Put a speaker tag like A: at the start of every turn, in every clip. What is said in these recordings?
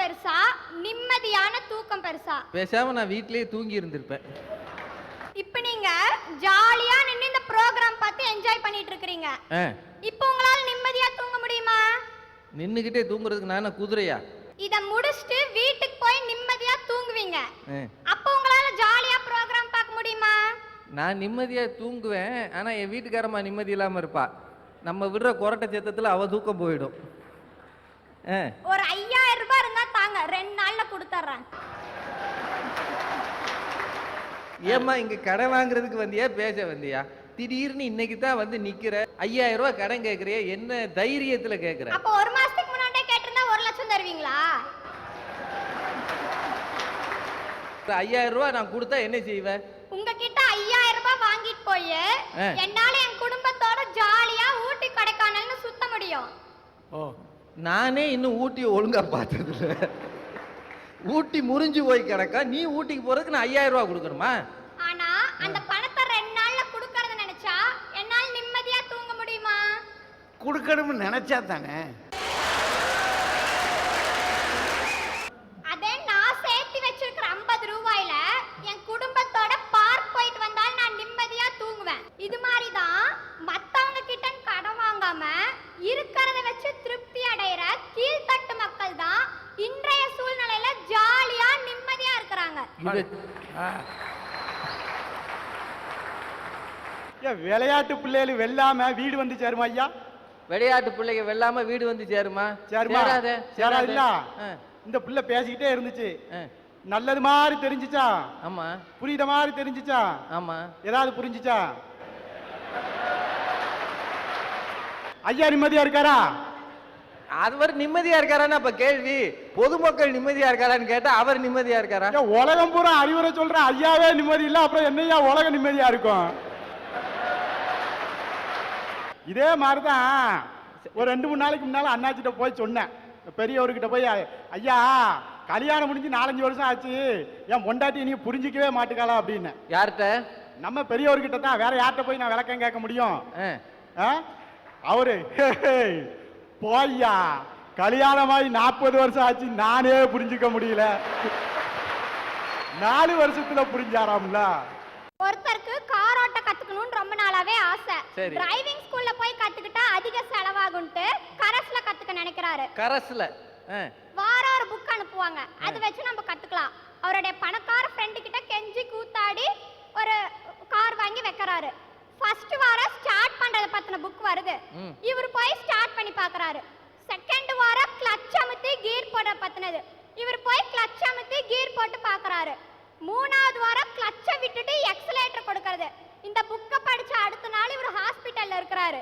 A: பெருசா நிம்மதியான தூக்கம் பெருசா?
B: பேசாம நான் வீட்லயே தூங்கி இருந்திருப்பேன்.
A: இப்ப நீங்க ஜாலியா நின்னு இந்த ப்ரோகிராம் பார்த்து என்ஜாய் பண்ணிட்டு இருக்கீங்க. இப்போ உங்களால நிம்மதியா தூங்க முடியுமா?
B: நின்னுகிட்டே தூங்குறதுக்கு நான் குதிரையா?
A: இத முடிச்சிட்டு வீட்டுக்கு போய் நிம்மதியா தூங்குவீங்க. அப்போ உங்களால ஜாலியா ப்ரோகிராம் பார்க்க முடியுமா?
B: நான் நிம்மதியா தூங்குவேன். ஆனா என் வீட்டுக்காரமா நிம்மதி இல்லாம இருப்பா. நம்ம விடுற கொரட்டை சேத்தத்துல அவ தூக்கம் போயிடும்.
A: ஒரு 5000 ரூபாய் இருந்தா தாங்க, 2 நாள்ல கொடுத்துறேன்.
B: ஏம்மா இங்க கடன் வாங்குறதுக்கு வந்தியா பேச வந்தியா? திடீர்னு இன்னைக்கு தான் வந்து நிக்கிற. 5000 ரூபாய் கடன் கேக்குறிய, என்ன தைரியத்துல கேக்குற?
A: அப்ப ஒரு மாசத்துக்கு முன்னாடியே கேட்டிருந்தா 1 லட்சம் தருவீங்களா?
B: 5000 ரூபாய் நான் கொடுத்தா என்ன செய்வ?
A: உங்ககிட்ட 5000 ரூபாய் வாங்கிட்டு போய் என்னால என் குடும்பத்தோட ஜாலியா ஊட்டி கொடைக்கானல்னு சுத்த முடியும்.
B: நானே இன்னும் ஊட்டி ஒழுங்கா பார்த்ததில்ல. ஊட்டி முறிஞ்சு போய் கிடக்கா, நீ ஊட்டிக்கு போறதுக்கு நான் 5000 ரூபாய் கொடுக்கணுமா?
A: ஆனா அந்த பணத்தை 2 நாள்ல கொடுக்கறத நினைச்சா என்னால நிம்மதியா தூங்க முடியுமா?
C: கொடுக்கணும்னு நினைச்சா தானே.
A: அதே நான் சேர்த்து வச்சிருக்கிற 50 ரூபாயில என் குடும்பத்தோட பார்க் போயிட்டு வந்தால் நான் நிம்மதியா தூங்குவேன். இது மாதிரி தான் மத்தவங்க கிட்ட கடன் வாங்காம இருக்கிறத வச்சு திருப்தி அடைகிற கீழ்த்தட்டு மக்கள் தான் இன்றைய சூழ்நிலையில ஜாலியா நிம்மதியா இருக்கிறாங்க.
C: விளையாட்டு பிள்ளைகள் வெல்லாம வீடு வந்து சேருமா ஐயா?
B: விளையாட்டு பிள்ளைங்க வெல்லாம வீடு வந்து சேருமா?
C: சேராது. இந்த பிள்ளை பேசிக்கிட்டே இருந்துச்சு. நல்லது மாதிரி தெரிஞ்சுச்சா?
B: ஆமா.
C: புரியுத மாதிரி தெரிஞ்சுச்சா?
B: ஆமா.
C: ஏதாவது புரிஞ்சுச்சா? ஐயா நிம்மதியா இருக்காரா?
B: அவர் நிம்மதியா இருக்காரான்னு அப்ப கேள்வி. பொதுமக்கள் நிம்மதியா இருக்காரான்னு கேட்டா அவர் நிம்மதியா இருக்காரா?
C: உலகம் பூரா அறிவுரை சொல்ற ஐயாவே நிம்மதி இல்ல, அப்புறம் என்னையா உலகம் நிம்மதியா இருக்கும்? இதே மாதிரிதான் ஒரு 2-3 நாளைக்கு முன்னால அண்ணாச்சிட்ட போய் சொன்னேன். பெரியவர்கிட்ட போய், ஐயா கல்யாணம் முடிஞ்சு 4-5 வருஷம் ஆச்சு, என் பொண்டாட்டி நீ புரிஞ்சிக்கவே மாட்டுக்காளா அப்படின்னு.
B: யார்கிட்ட?
C: நம்ம பெரியவர்கிட்ட தான். வேற யார்கிட்ட போய் நான் விளக்கம் கேட்க முடியும்? அவரு போய்யா கல்யாணமாயி 40 வருஷம் ஆச்சு, நானே புரிஞ்சுக்க முடியல. 4 வருஷத்துல புரிஞ்சாராம்ல.
A: ஒருத்தருக்கு கார் ஓட்ட கத்துக்கணும்னு ரொம்ப நாளாவே ஆசை. டிரைவிங் ஸ்கூல்ல போய் கத்துக்கிட்டா அதிக செலவாகும்ட்டு கரஸ்ல கத்துக்க நினைக்கிறாரு.
B: கரஸ்ல
A: வார ஒரு புக் அனுப்புவாங்க, அது வச்சு நம்ம கத்துக்கலாம். அவருடைய பணக்கார ஃப்ரெண்டு கிட்ட கெஞ்சி கூத்தாடி ஒரு கார் வாங்கி வைக்கிறாரு. ஃபர்ஸ்ட் வாரம் ஸ்டார்ட் பண்றத பத்தின புக் வருது. இவர் போய் ஸ்டார்ட் பண்ணி பார்க்கறாரு. செகண்ட் வாரம் கிளட்ச் அமுத்தி கியர் போட பத்தினது. இவர் போய் கிளட்ச் அமுத்தி கியர் போட்டு பார்க்கறாரு. 3வது வாரம் கிளட்சை விட்டுட்டு எக்ஸலரேட்டர் கொடுக்கிறது. இந்த புக்க படிச்ச அடுத்த நாள் இவர் ஹாஸ்பிடல்ல இருக்காரு.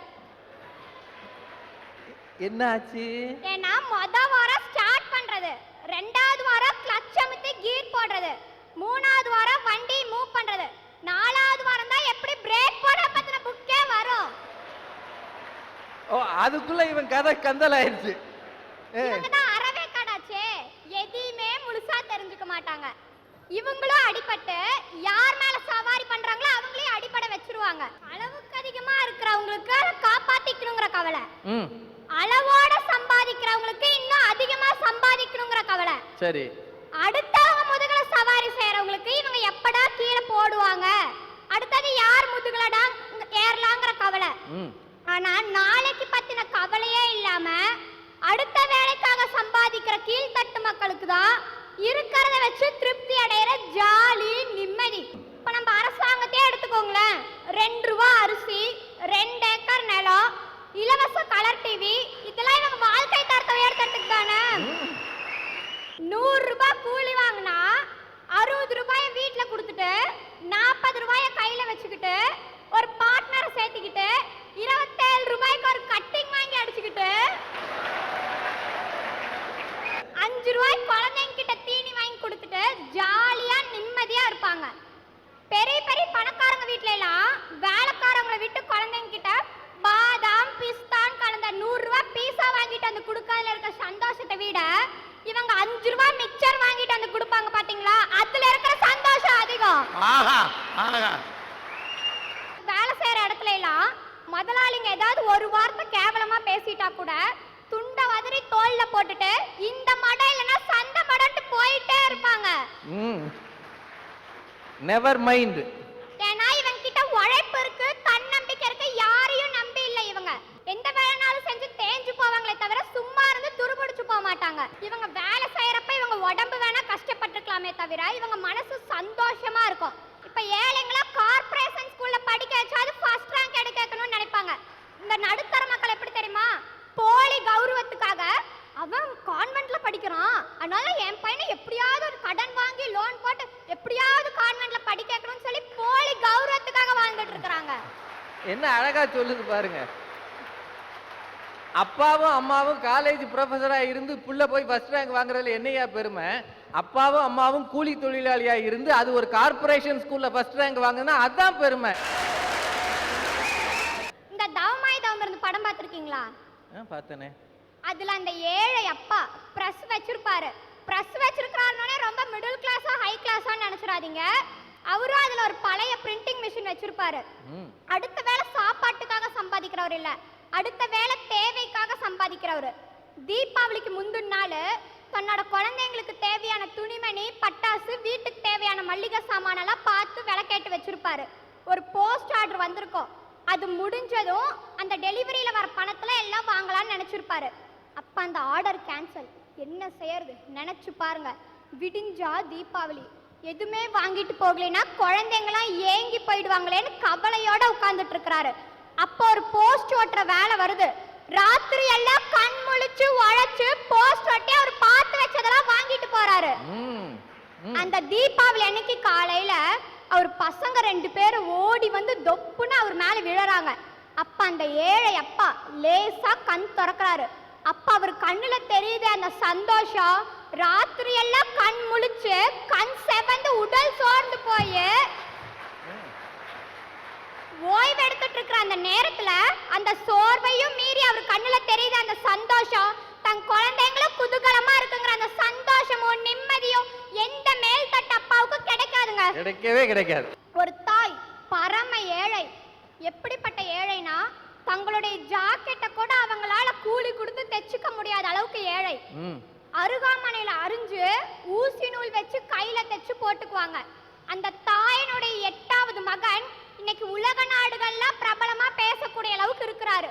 B: என்ன ஆச்சு?
A: ஏன்னா முத வாரம் ஸ்டார்ட் பண்றது, 2வது வாரம் கிளட்ச் அமுத்தி கியர் போடுறது, 3வது வாரம் வண்டி மூவ் பண்றது, 4வது வாரம் தான் எப்படி பிரேக் போட பத்தின புக்கே வரும்.
B: அதுக்குள்ள இவன் கதை கந்தல் ஆயிடுச்சு.
A: இவங்க தான் அறவே கடாச்சே, எதையுமே முழுசா தெரிஞ்சுக்க மாட்டாங்க. இவங்களும் அடிபட்டு யார் மேல சவாரி பண்றாங்களோ அவங்களையும் அடிபட வச்சிருவாங்க. அளவுக்கு அதிகமா இருக்கிறவங்களுக்கு காப்பாத்திக்கணுங்கிற கவலை, அளவோட சம்பாதிக்கிறவங்களுக்கு இன்னும் அதிகமா சம்பாதிக்கணுங்கிற கவலை.
B: சரி.
A: அடுத்தவங்க முதுகுல சவாரி செய்யறவங்களுக்கு இவங்க எப்படா கீழே போடுவாங்க, அடுத்தது யார் முதுகுலடா ஏறலாங்கிற கவலை. ஆனா நாளைக்கு பத்தின கவலையே இல்லாம அடுத்த வேலைக்காக சம்பாதிக்கிற கீழ்த்தட்டு மக்களுக்கு தான் இருக்கிறத வச்சு திருப்தி அடைகிற ஜாலி நிம்மதி. இப்ப நம்ம அரசாங்கத்தையே எடுத்துக்கோங்களேன். 2 ரூபாய் அரிசி, 2 ஏக்கர் நிலம், இலவச கலர் டிவி, இதெல்லாம் இவங்க வாழ்க்கை தரத்தை உயர்த்தறதுக்கு தானே. 100 ரூபாய் கூலி வாங்கினா 60 ரூபாயை வீட்டுல கொடுத்துட்டு 40 ரூபாயை கையில வச்சுக்கிட்டு ஒரு பார்ட்னரை சேர்த்துக்கிட்டு 27 ரூபாய்க்கு ஒரு கட்டிங் வாங்கி அடிச்சுக்கிட்டு 5 ரூபாய் குழந்தைங்க கிட்ட தீனி வாங்கி கொடுத்துட்டு ஜாலியா நிம்மதியா இருப்பாங்க. பெரிய பெரிய பணக்காரங்க வீட்ல எல்லாம் வேலைக்காரங்களை விட்டு குழந்தைங்க கிட்ட பாதாம் பிஸ்தான் கலந்த 100 ரூபாய் பீஸா வாங்கிட்டு வந்து கொடுக்கறதுல இருக்க சந்தோஷத்தை விட இவங்க 5 ரூபாய் மிக்சர் வாங்கிட்டு வந்து கொடுப்பாங்க பாத்தீங்களா, அதுல இருக்கிற சந்தோஷம் அதிகம். வேலை செய்யற இடத்துல எல்லாம் முதலாளிங்க ஏதாவது ஒரு வார்த்தை கேவலமா பேசிட்டா கூட துண்ட வதறி தோல்ல போட்டுட்டு இந்த மடை இல்லைன்னா சண்டை
B: நெவர் மைண்ட்.
A: ஏன்னா இவங்க கிட்ட உழைப்பு இருக்கு, தன்னம்பிக்கை இருக்கு, யாரையும் நம்பி இல்ல. இவங்க எந்த வேலைனாலும் செஞ்சு தேஞ்சு போவாங்களே தவிர சும்மா இருந்து துருபிடிச்சு போக மாட்டாங்க. இவங்க வேலை செய்யறப்ப இவங்க உடம்பு வேணா கஷ்டப்பட்டுக்கலாமே தவிர இவங்க மனசு சந்தோஷமா இருக்கும். இப்ப ஏழைங்களா கார்ப்பரேஷன் ஸ்கூல்ல படிக்க வச்சாது ஃபர்ஸ்ட் ரேங்க் எடுக்கணும்னு நினைப்பாங்க. இந்த நடுத்தர மக்கள் எப்படி தெரியுமா, போலி கௌரவத்துக்காக அவன் கான்வென்ட்ல படிக்கிறான், அதனால என் பையனை எப்படியாவது ஒரு கடன் வாங்கி லோன் போட்டு எப்படியாவது கான்வென்ட்ல படிக்க வைக்கணும்னு சொல்லி போலி கௌரவத்துக்காக வாழ்ந்துட்டு இருக்காங்க.
B: என்ன அழகா சொல்லுது பாருங்க. அப்பாவும் அம்மாவும் காலேஜ் ப்ரொஃபஸரா இருந்து புள்ள போய் ஃபர்ஸ்ட் ரேங்க் வாங்குறதுல என்னையா பெருமை? அப்பாவும் அம்மாவும் கூலி தொழிலாளியா இருந்து அது ஒரு கார்ப்பரேஷன் ஸ்கூல்ல ஃபர்ஸ்ட் ரேங்க் வாங்குனா அதான் பெருமை.
A: இந்த தவமாய் தவம் இருந்து படம் பார்த்திருக்கீங்களா?
B: பார்த்தனே.
A: அதுல அந்த ஏழை அப்பா பிரஸ் வச்சிருப்பாரு. பிரஸ் வச்சிருக்காருனே ரொம்ப மிடில் கிளாஸா ஹை கிளாஸா நினைச்சிராதீங்க. அவரும் அதுல ஒரு பழைய பிரிண்டிங் மிஷின் வச்சிருப்பாரு. அடுத்த வேளை சாப்பாட்டுக்காக சம்பாதிக்கிறவர் இல்ல, அடுத்த வேளை தேவைக்காக சம்பாதிக்கிறவர். தீபாவளிக்கு முந்தின நாள் தன்னோட குழந்தைங்களுக்கு தேவையான துணிமணி, பட்டாசு, வீட்டுக்கு தேவையான மல்லிகை சாமானெல்லாம் பார்த்து விளக்கேட்டு வச்சிருப்பாரு. ஒரு போஸ்ட் ஆர்டர் வந்திருக்கும், அது முடிஞ்சதும் அந்த டெலிவரியில வர பணத்துல எல்லாம் வாங்கலாம்னு நினைச்சிருப்பாரு. அப்ப அந்த ஆர்டர் கேன்சல். என்ன செய்யறது நினைச்சு பாருங்க. விடிஞ்சா தீபாவளி, எதுவுமே வாங்கிட்டு போகலைன்னா குழந்தைங்களாம் ஏங்கி போயிடுவாங்களேன்னு கவலையோட உட்கார்ந்துட்டு இருக்கிறாரு. அப்போ ஒரு போஸ்ட் ஓட்டுற வேலை வருது. ராத்திரி எல்லாம் கண் முழிச்சு உழைச்சு போஸ்ட் ஒட்டி அவர் பார்த்து வச்சதெல்லாம் வாங்கிட்டு போறாரு. அந்த தீபாவளி அன்னைக்கு காலையில அவர் பசங்க 2 பேரும் ஓடி வந்து தொப்புன்னு அவர் மேல விழறாங்க. அப்ப அந்த ஏழை அப்பா லேசா கண் திறக்கிறாரு. அப்ப அவர் கண்ணுல தெரியுது அந்த சந்தோஷம். ராத்திரி எல்லாம் கண் முழிச்சு கண் செவந்து உடல் சோர்ந்து போய் ஓய்வு எடுத்துட்டு இருக்கிற அந்த நேரத்துல அந்த சோர்வையும் மீறி அவர் கண்ணுல தெரியுது அந்த சந்தோஷம். தன் குழந்தைங்களும் குதூகலமா இருக்குங்கிற அந்த சந்தோஷமும் நிம்மதியும் எந்த மேல் தட்டு அப்பாவுக்கு கிடைக்காதுங்க,
B: கிடைக்கவே கிடைக்காது.
A: ஒரு தாய் பரம ஏழை. எப்படிப்பட்ட ஏழைனா தங்களுடைய ஜாக்கெட்டை கூட அவங்களால கூலி கொடுத்து தைச்சுக்க முடியாத அளவுக்கு ஏழை. அருகாமனையில அரிஞ்சு ஊசி நூல் வச்சு கையில தைச்சு போட்டுக்குவாங்க. அந்த தாயினுடைய 8வது மகன் இன்னைக்கு உலக நாடுகள்ல பிரபலமா பேசக்கூடிய அளவுக்கு இருக்கிறாரு.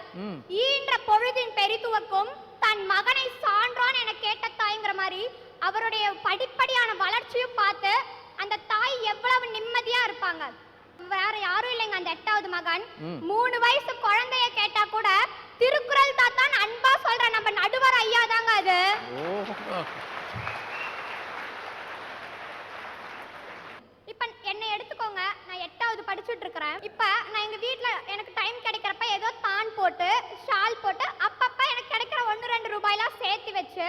A: ஈன்ற பொழுதின் பெரிதுவக்கும் தன் மகனை சான்றான் என கேட்ட தாய்ங்கிற மாதிரி அவருடைய படிப்படியான வளர்ச்சியும் பார்த்து அந்த தாய் எவ்வளவு நிம்மதியா இருப்பாங்க. வேற யாரும் இல்லைங்க அந்த 8வது மகன். 3 வயசு குழந்தைய கேட்டா கூட திருக்குறள் தாத்தான் அன்பா சொல்ற நம்ம நடுவர் ஐயா தாங்க அது. இப்ப என்னை எடுத்துக்கோங்க, நான் 8வது படிச்சுட்டு இருக்கிறேன். இப்ப நான் எங்க வீட்ல எனக்கு டைம் கிடைக்கிறப்ப ஏதோ தான் போட்டு ஷால் போட்டு அப்பப்ப எனக்கு கிடைக்கிற 1-2 ரூபாயெல்லாம் சேர்த்து வச்சு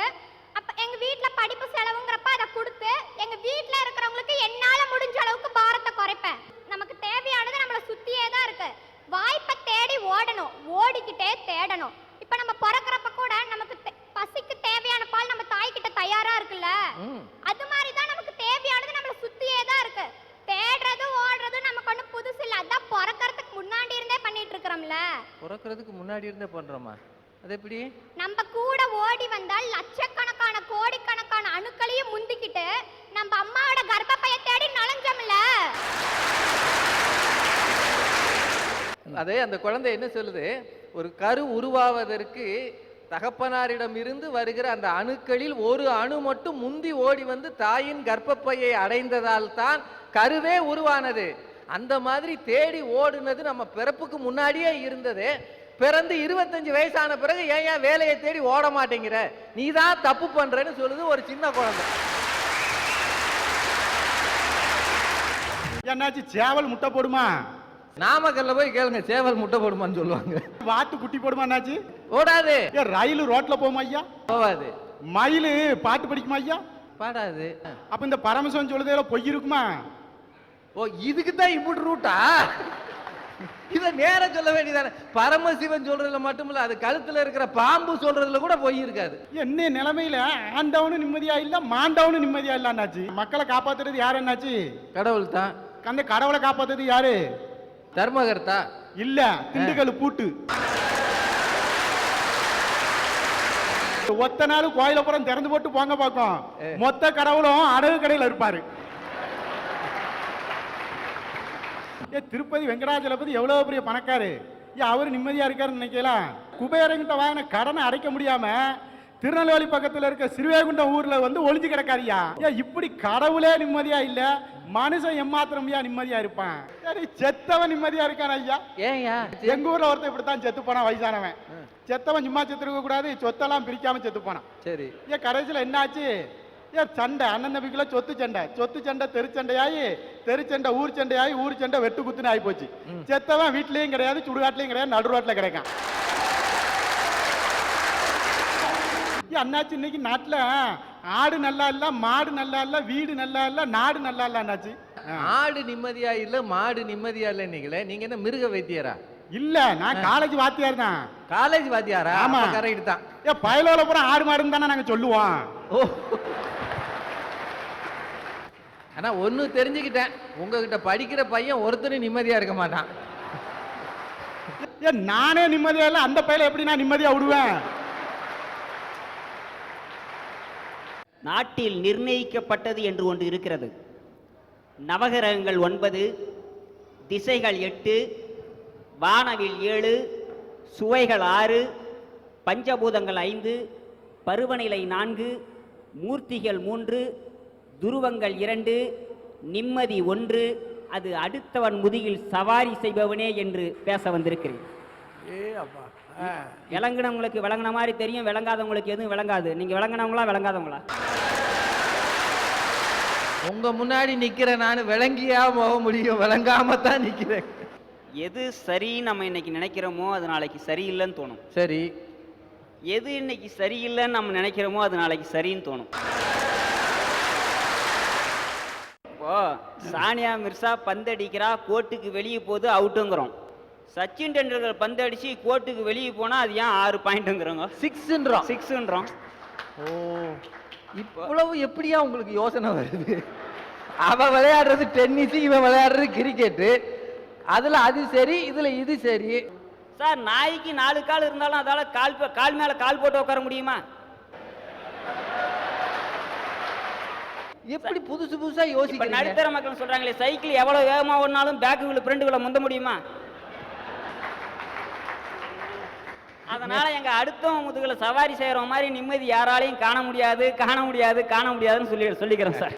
A: அப்ப எங்க வீட்ல படிப்பு செலவுங்கிறப்ப அதை கொடுத்து எங்க வீட்ல இருக்கிறவங்களுக்கு என்னால முடிஞ்ச அளவுக்கு பாரத்தை குறைப்பேன். நமக்கு தேவையானது நம்மளை சுத்தியே தான் இருக்கு. வாய்ப்பை தேடி ஓடணும், ஓடிக்கிட்டே தேடணும். இப்ப நம்ம பிறக்கிறப்ப கூட நமக்கு பசிக்கு தேவையான பால் நம்ம தாய்கிட்ட தயாரா இருக்குல்ல, அது மாதிரிதான் நமக்கு தேவையானது நம்மளை சுத்தியே தான் இருக்கு. தேடுறது ஓடுறது நமக்கு ஒண்ணு புதுசு இல்ல, அதான் பிறக்கிறதுக்கு முன்னாடி இருந்தே பண்ணிட்டு இருக்கிறோம்ல.
B: பிறக்கிறதுக்கு முன்னாடி இருந்தே பண்றோமா? அது எப்படி?
A: நம்ம கூட ஓடி வந்தால் லட்சக்கணக்கான கோடிக்கணக்கான அணுக்களையும் முந்திக்கிட்டு நம்ம அம்மாவோட கர்ப்பப்பையை தேடி நுழைஞ்சோம்ல.
B: அதே அந்த குழந்தை என்ன சொல்லுது, ஒரு கரு உருவாவதற்கு தகப்பனாரிடம் இருந்து வருகிற அந்த அணுக்களில் ஒரு அணு மட்டும் முந்தி ஓடி வந்து தாயின் கர்ப்பப்பையை அடைந்ததால் தான் கருவே உருவானது. அந்த மாதிரி தேடி ஓடுனது நம்ம பிறப்புக்கு முன்னாடியே இருந்தது. பிறந்து 25 வயசான பிறகு ஏன் வேலையை தேடி ஓட மாட்டேங்கிற, நீ தான் தப்பு பண்றேன்னு சொல்லுது ஒரு சின்ன குழந்தை.
C: என்னாச்சு, சேவல் முட்டை போடுமா?
B: நாமக்கல்ல போய் கேளுங்க, சேவல் முட்டை போடுமான்னு சொல்லுவாங்க.
C: வாத்து குட்டி போடுமா? என்னாச்சு?
B: ஓடாது.
C: ரயில் ரோட்ல போமா ஐயா?
B: போவாது.
C: மயிலு பாட்டு படிக்குமா ஐயா?
B: பாடாது.
C: அப்ப இந்த பரமசிவன் சொல்லுதே பொய் இருக்குமா?
B: ஓ, இதுக்கு தான் இப்படி ரூட்டா? இத நேர சொல்ல வேண்டியதானே. பரமசிவன் சொல்றதுல மட்டுமில்ல, அது கழுத்துல இருக்கிற பாம்பு சொல்றதுல கூட பொய் இருக்காது.
C: என்ன நிலைமையில ஆண்டவனும் நிம்மதியா இல்ல, மாண்டவனும் நிம்மதியா இல்ல. என்னாச்சு? மக்களை காப்பாத்துறது யாரு? என்னாச்சு?
B: கடவுள் தான்.
C: அந்த கடவுளை காப்பாத்துறது யாரு?
B: தர்மகர்த்தா
C: இல்ல, திண்டுக்கல் பூட்டு. ஒத்த நாள் கோயில புறம் திறந்து போட்டு போங்க பாக்கும், மொத்த கடவுளும் அடகு கடையில இருப்பாரு. திருப்பதி வெங்கடாஜலபதி எவ்வளவு பெரிய பணக்காரு, அவரு நிம்மதியா இருக்காருன்னு நினைக்கலாம். குபேரங்கிட்ட வாங்கின கடனை அடைக்க முடியாம திருநெல்வேலி பக்கத்துல இருக்க சிறுவேகுண்டம் ஊர்ல ஒளிஞ்சு கிடக்காரியா. இப்படி கடவுளே நிம்மதியா இல்ல, மனுஷன் எம்மாத்திரம்யா நிம்மதியா இருப்பான். சரி, செத்தவன் நிம்மதியா இருக்கான் ஐயா.
B: ஏன்யா?
C: எங்க ஊர்ல ஒருத்தன் இப்படித்தான் செத்து போனான், வயசானவன். செத்தவன் சும்மா செத்துருக்க கூடாது, சொத்தெல்லாம் பிரிக்காம செத்து போனான்.
B: சரி.
C: கடைசியில என்னாச்சு, சண்டை, அண்ணன் தம்பிக்குள்ள சொத்து சண்டை தெருச்சண்டையாயி, தெருச்சண்டை ஊர் சண்டையாயி, ஊர் சண்டை வெட்டு குத்துன்னு ஆகி போச்சு. செத்தவன் வீட்லயும் கிடையாது, சுடுகாட்லயும் கிடையாது, நடுரோட்ல கிடைக்கான். அண்ணாச்சி இன்னைக்கு நாட்டுல ஆடு நல்லா இல்ல, மாடு நல்லா இல்ல, வீடு நல்லா இல்ல, நாடு நல்லா இல்ல அண்ணாச்சி.
B: ஆடு நிம்மதியா இல்ல, மாடு நிம்மதியா இல்ல. நீங்க என்ன மிருக வைத்தியரா?
C: இல்ல, நான் காலேஜ் வாத்தியார் தான்.
B: காலேஜ் வாத்தியாரா?
C: ஆமா,
B: கரெக்ட் தான்.
C: பயலோல பூரா ஆடு மாடுன்னு தானே நாங்க சொல்லுவோம்.
B: ஓ, ஆனா ஒண்ணு தெரிஞ்சுக்கிட்டேன், உங்ககிட்ட படிக்கிற பையன் ஒருத்தரும் நிம்மதியா இருக்க மாட்டான்.
C: நானே நிம்மதியா இல்ல, அந்த பையல எப்படி நான் நிம்மதியா விடுவேன்?
D: நாட்டில் நிர்ணயிக்கப்பட்டது என்று ஒன்று இருக்கிறது. நவகிரகங்கள் 9, திசைகள் 8, வானவில் 7, சுவைகள் 6, பஞ்சபூதங்கள் 5, பருவநிலை 4, மூர்த்திகள் 3, துருவங்கள் 2, நிம்மதி 1, அது அடுத்தவன் முதுகில் சவாரி செய்பவனே என்று பேச வந்திருக்கிறேன். விளங்கினவங்களுக்கு விளங்கின மாதிரி தெரியும், விளங்காதவங்களுக்கு எதுவும் விளங்காது. நீங்க விளங்கினவங்களா விளங்காதவங்களா?
B: உங்க முன்னாடி நிக்கிற நான் விளங்கியா போக முடியும்? விளங்காம தான் நிக்கிறேன்.
D: எது சரி நம்ம இன்னைக்கு நினைக்கிறோமோ அது நாளைக்கு சரியில்லைன்னு தோணும்.
B: சரி.
D: எது இன்னைக்கு சரியில்லைன்னு நம்ம நினைக்கிறோமோ அது நாளைக்கு சரின்னு தோணும். இப்போ சானியா மிர்சா பந்தடிக்கிறா, கோர்ட்டுக்கு வெளியே போகுது, அவுட்டுங்கிறோம். சச்சின் டெண்டுல்கர் பந்து அடிச்சு கோர்ட்டுக்கு வெளியே போனா அது ஏன் 6 பாயிண்ட்ங்கிறோங்க? 6ன்றோம்.
B: ஓ, இவ்வளவு எப்படியா உங்களுக்கு யோசனை வருது? அவ விளையாடுறது டென்னிஸ், இவன் விளையாடுறது கிரிக்கெட்டு. அதுல அது சரி, இதுல இது சரி.
D: சார், நாய்க்கு 4 கால் இருந்தாலும் அதால கால் மேல கால் போட்டு உட்கார முடியுமா?
B: எப்படி புதுசு புதுசா யோசிக்கிறீங்க?
D: நடுத்தர மக்கள் சொல்றாங்களே, சைக்கிள் எவ்வளவு வேகமா ஓடினாலும் பேக்குகளை ஃப்ரெண்டுகளை முந்த முடியுமா? அதனால எங்க அடுத்தவங்க முதுகுல சவாரி செய்யற மாதிரி நிம்மதி யாராலையும் காண முடியாதுன்னு சொல்லிக்கிறேன் சார்.